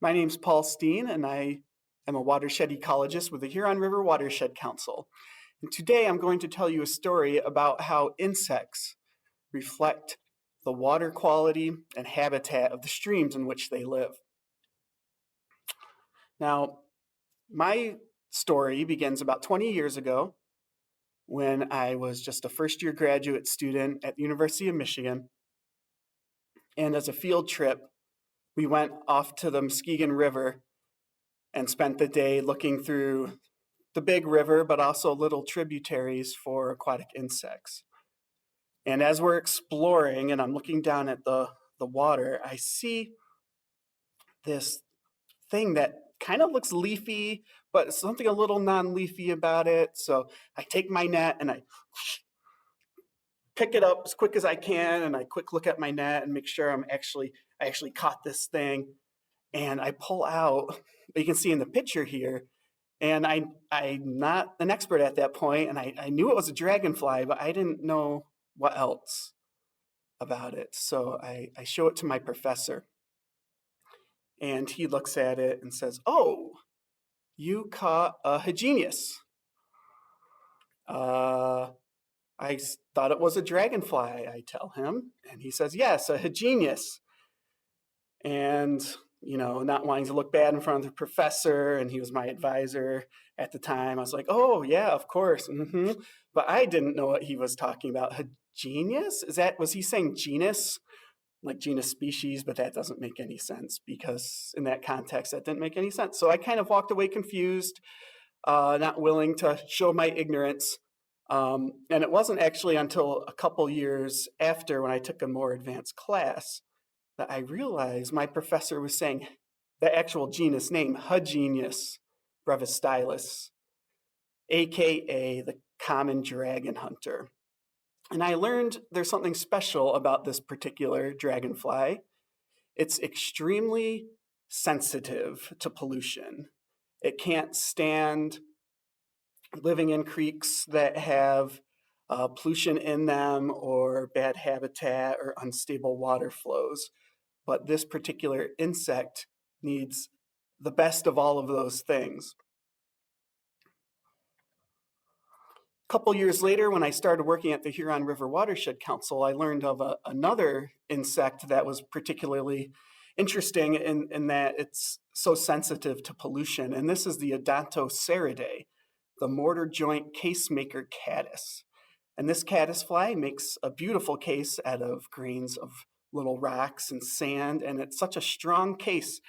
My name's Paul Steen, and I am a watershed ecologist with the Huron River Watershed Council. And today I'm going to tell you a story about how insects reflect the water quality and habitat of the streams in which they live. Now, my story begins about 20 years ago when I was just a first-year graduate student at the University of Michigan. And as a field trip, we went off to the Muskegon River and spent the day looking through the big river, but also little tributaries for aquatic insects. And as we're exploring and I'm looking down at the water, I see this thing that kind of looks leafy, but something a little non-leafy about it. So I take my net and I pick it up as quick as I can, and I quick look at my net and make sure I actually caught this thing. And I pull out, you can see in the picture here, and I'm not an expert at that point, and I knew it was a dragonfly, but I didn't know what else about it. So I show it to my professor, and he looks at it and says, "Oh, you caught a Hagenius." I thought it was a dragonfly, I tell him, and he says, "Yes, a Hagenius." And not wanting to look bad in front of the professor, and he was my advisor at the time, I was like, "Oh yeah, of course." But I didn't know what he was talking about. Genius? Was he saying genus? Like genus species, but that doesn't make any sense because in that context, that didn't make any sense. So I kind of walked away confused, not willing to show my ignorance. And it wasn't actually until a couple years after, when I took a more advanced class, that I realized my professor was saying the actual genus name, Hagenius brevistylis, aka the common dragon hunter. And I learned there's something special about this particular dragonfly. It's extremely sensitive to pollution. It can't stand living in creeks that have pollution in them or bad habitat or unstable water flows. But this particular insect needs the best of all of those things. A couple years later, when I started working at the Huron River Watershed Council, I learned of another insect that was particularly interesting in that it's so sensitive to pollution. And this is the Odontoceridae, the mortar joint casemaker caddis. And this caddisfly makes a beautiful case out of grains of little rocks and sand, and it's such a strong case,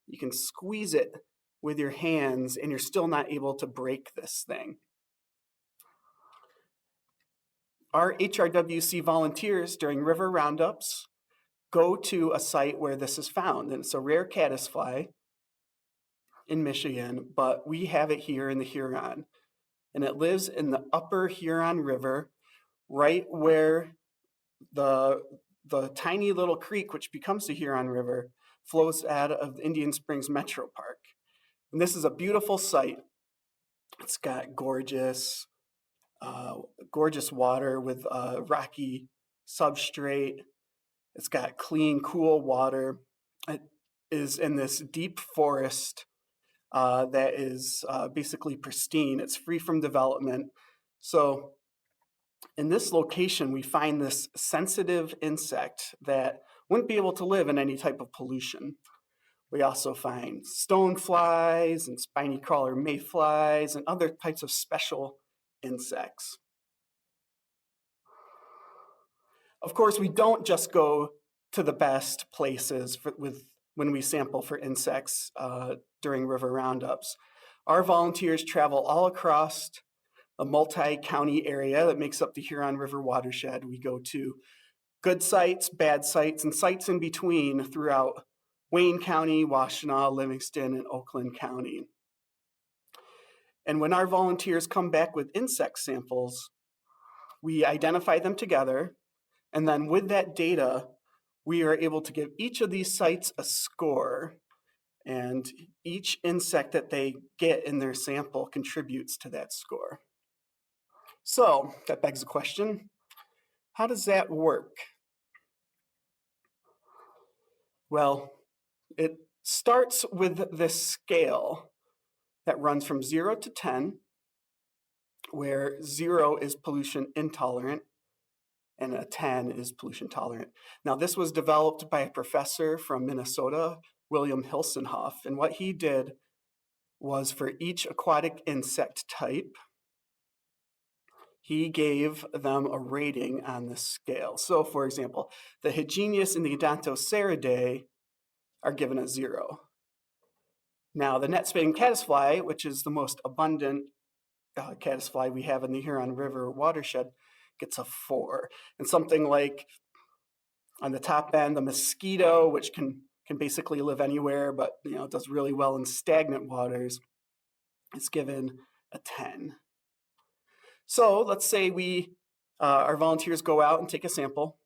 you can squeeze it with your hands and you're still not able to break this thing. Our HRWC volunteers during river roundups go to a site where this is found, and it's a rare caddisfly in Michigan, but we have it here in the Huron, and it lives in the upper Huron River, right where the tiny little creek, which becomes the Huron River, flows out of Indian Springs Metro Park. And this is a beautiful site. It's got gorgeous water with rocky substrate. It's got clean, cool water. It is in this deep forest that is basically pristine. It's free from development. So in this location, we find this sensitive insect that wouldn't be able to live in any type of pollution. We also find stoneflies and spiny crawler mayflies and other types of special insects. Of course, we don't just go to the best places when we sample for insects during river roundups. Our volunteers travel all across a multi-county area that makes up the Huron River watershed. We go to good sites, bad sites, and sites in between throughout Wayne County, Washtenaw, Livingston, and Oakland County. And when our volunteers come back with insect samples, we identify them together, and then with that data, we are able to give each of these sites a score, and each insect that they get in their sample contributes to that score. So that begs the question, how does that work? Well, it starts with this scale that runs from 0 to 10, where 0 is pollution intolerant and a 10 is pollution tolerant. Now, this was developed by a professor from Minnesota, William Hilsenhoff, and what he did was for each aquatic insect type, he gave them a rating on the scale. So, for example, the Hygienius and the Odontoceridae are given a 0. Now, the net-spitting caddisfly, which is the most abundant caddisfly we have in the Huron River watershed, gets a 4. And something like on the top end, the mosquito, which can basically live anywhere, but does really well in stagnant waters, is given a 10. So let's say our volunteers go out and take a sample,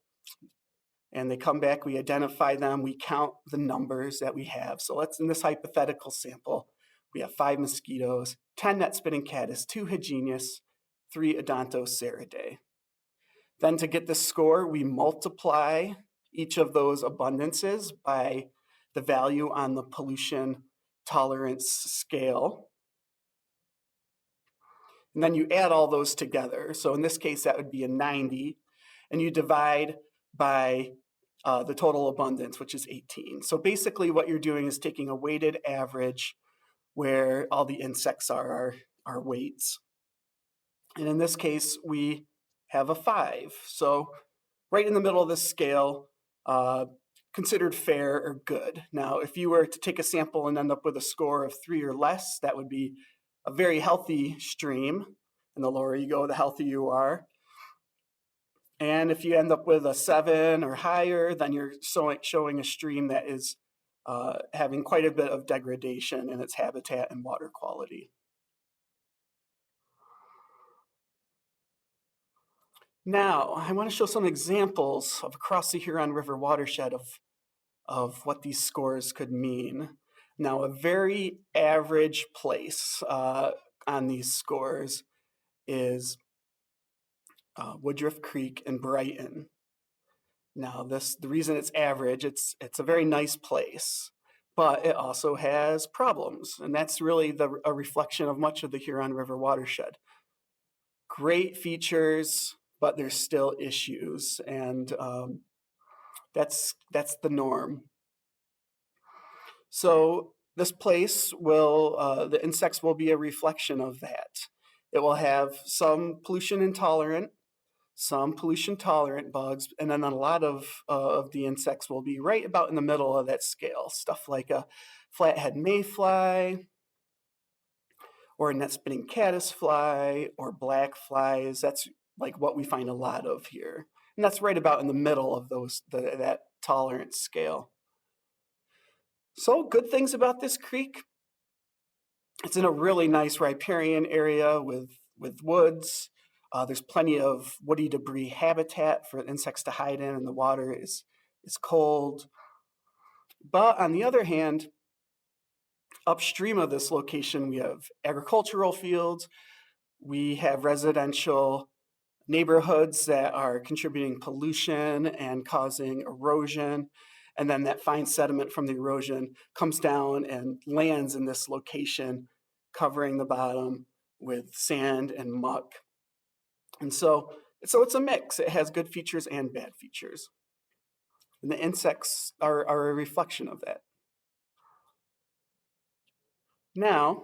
and they come back, we identify them, we count the numbers that we have. So let's, in this hypothetical sample, we have 5 mosquitoes, 10 net-spitting caddis, 2 Hygienius, 3 Odontoceridae. Then to get the score, we multiply each of those abundances by the value on the pollution tolerance scale. And then you add all those together. So in this case, that would be a 90. And you divide by the total abundance, which is 18. So basically what you're doing is taking a weighted average where all the insects are our weights. And in this case, we have a 5. So right in the middle of this scale, considered fair or good. Now, if you were to take a sample and end up with a score of 3 or less, that would be a very healthy stream, and the lower you go, the healthier you are. And if you end up with a 7 or higher, then you're showing a stream that is having quite a bit of degradation in its habitat and water quality. Now, I want to show some examples of across the Huron River watershed of what these scores could mean. Now, a very average place on these scores is Woodruff Creek in Brighton. Now, the reason it's average, it's a very nice place, but it also has problems, and that's really a reflection of much of the Huron River watershed. Great features, but there's still issues, and that's the norm. So this place the insects will be a reflection of that. It will have some pollution intolerant, some pollution tolerant bugs, and then a lot of the insects will be right about in the middle of that scale. Stuff like a flathead mayfly, or a net-spitting caddisfly, or black flies. That's like what we find a lot of here. And that's right about in the middle of that tolerance scale. So good things about this creek. It's in a really nice riparian area with woods. There's plenty of woody debris habitat for insects to hide in, and the water is cold. But on the other hand, upstream of this location, we have agricultural fields. We have residential neighborhoods that are contributing pollution and causing erosion. And then that fine sediment from the erosion comes down and lands in this location, covering the bottom with sand and muck. And so it's a mix. It has good features and bad features. And the insects are a reflection of that. Now,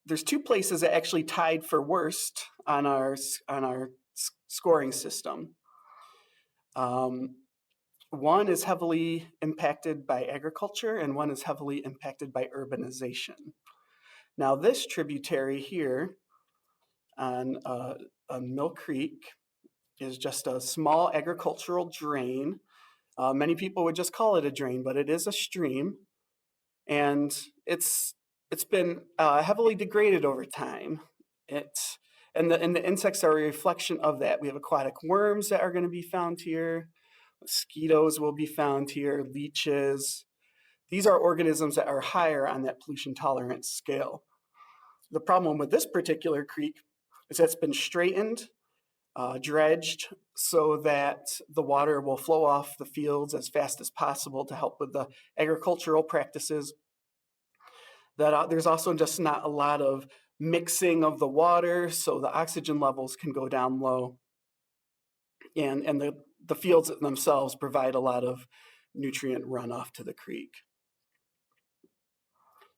there's 2 places that actually tied for worst on our scoring system. One is heavily impacted by agriculture, and one is heavily impacted by urbanization. Now, this tributary here on Mill Creek is just a small agricultural drain. Many people would just call it a drain, but it is a stream, and it's been heavily degraded over time. And the insects are a reflection of that. We have aquatic worms that are going to be found here. Mosquitoes will be found here, leeches. These are organisms that are higher on that pollution tolerance scale. The problem with this particular creek is that it's been straightened dredged so that the water will flow off the fields as fast as possible to help with the agricultural practices. That there's also just not a lot of mixing of the water, so the oxygen levels can go down low. And the fields themselves provide a lot of nutrient runoff to the creek.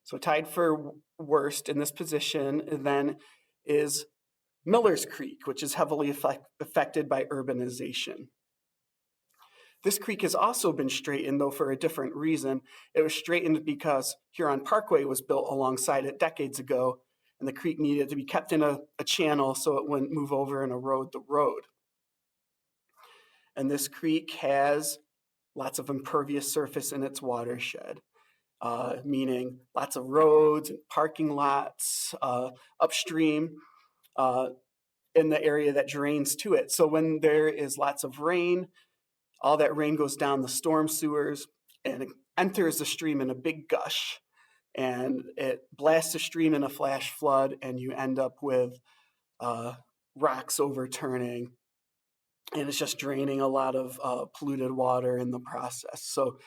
So tied for worst in this position then is Miller's Creek, which is heavily affected by urbanization. This creek has also been straightened, though for a different reason. It was straightened because Huron Parkway was built alongside it decades ago, and the creek needed to be kept in a channel so it wouldn't move over and erode the road. And this creek has lots of impervious surface in its watershed, meaning lots of roads and parking lots upstream in the area that drains to it. So when there is lots of rain, all that rain goes down the storm sewers and it enters the stream in a big gush, and it blasts the stream in a flash flood, and you end up with rocks overturning, and it's just draining a lot of polluted water in the process. So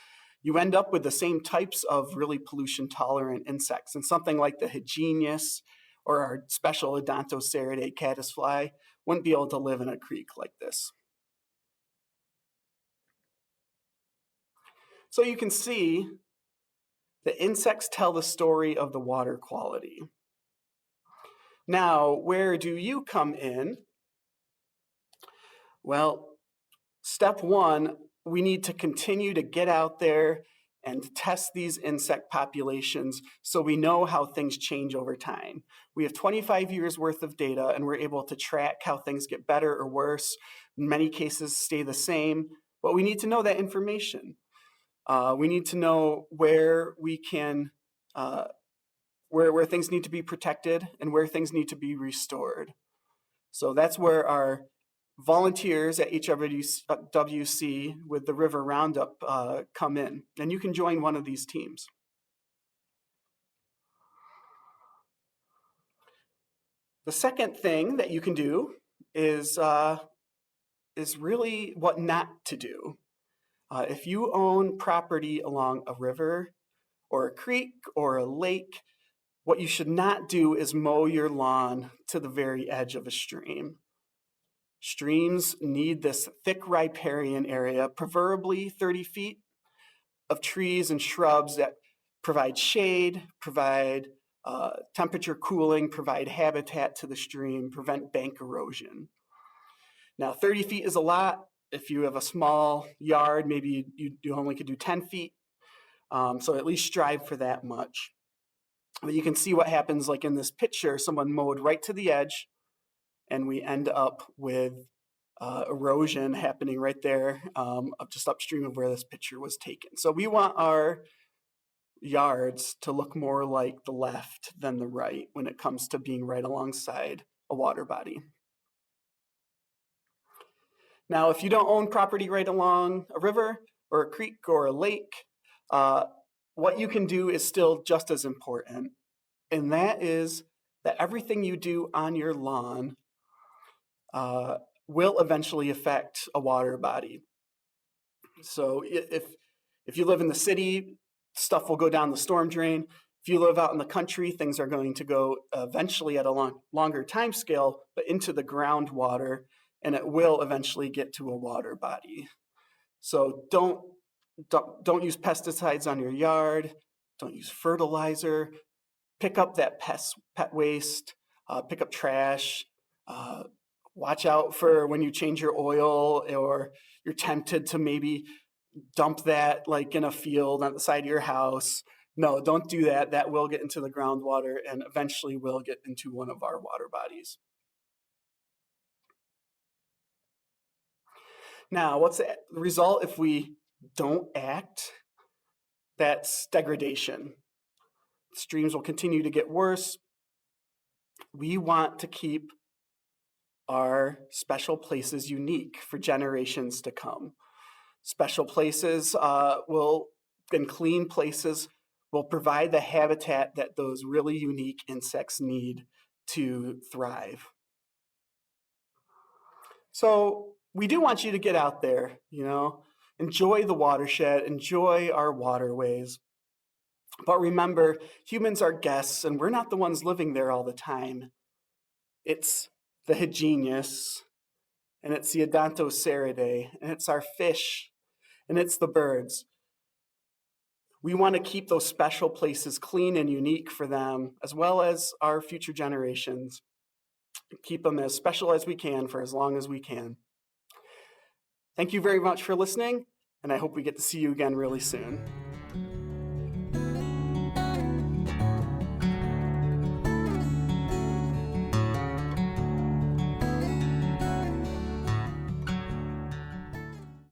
you end up with the same types of really pollution-tolerant insects, and something like the Hygenius or our special Odontoceridae caddisfly wouldn't be able to live in a creek like this. So you can see the insects tell the story of the water quality. Now, where do you come in? Well, step one, we need to continue to get out there and test these insect populations so we know how things change over time. We have 25 years worth of data, and we're able to track how things get better or worse. In many cases, stay the same, but we need to know that information. We need to know where we can, where things need to be protected and where things need to be restored. So that's where our volunteers at HRWC with the River Roundup come in, and you can join one of these teams. The second thing that you can do is really what not to do. If you own property along a river or a creek or a lake, what you should not do is mow your lawn to the very edge of a stream. Streams need this thick riparian area, preferably 30 feet of trees and shrubs that provide shade, provide temperature cooling, provide habitat to the stream, prevent bank erosion. Now, 30 feet is a lot. If you have a small yard, maybe you only could do 10 feet. So at least strive for that much. But you can see what happens, like in this picture, someone mowed right to the edge, and we end up with erosion happening right there, just upstream of where this picture was taken. So we want our yards to look more like the left than the right when it comes to being right alongside a water body. Now, if you don't own property right along a river or a creek or a lake, what you can do is still just as important, and that is that everything you do on your lawn will eventually affect a water body. So if you live in the city, stuff will go down the storm drain. If you live out in the country, things are going to go eventually at a longer time scale, but into the groundwater, and it will eventually get to a water body. So don't use pesticides on your yard. Don't use fertilizer. Pick up that pet waste. Pick up trash. Watch out for when you change your oil, or you're tempted to maybe dump that like in a field on the side of your house. No, don't do that. That will get into the groundwater and eventually will get into one of our water bodies. Now, what's the result if we don't act? That's degradation. Streams will continue to get worse. We want to keep our special places unique for generations to come. Special places and clean places will provide the habitat that those really unique insects need to thrive. So we do want you to get out there, enjoy the watershed, enjoy our waterways. But remember, humans are guests, and we're not the ones living there all the time. It's the Hegenius, and it's the Odontoceridae, and it's our fish, and it's the birds. We want to keep those special places clean and unique for them, as well as our future generations. Keep them as special as we can for as long as we can. Thank you very much for listening, and I hope we get to see you again really soon.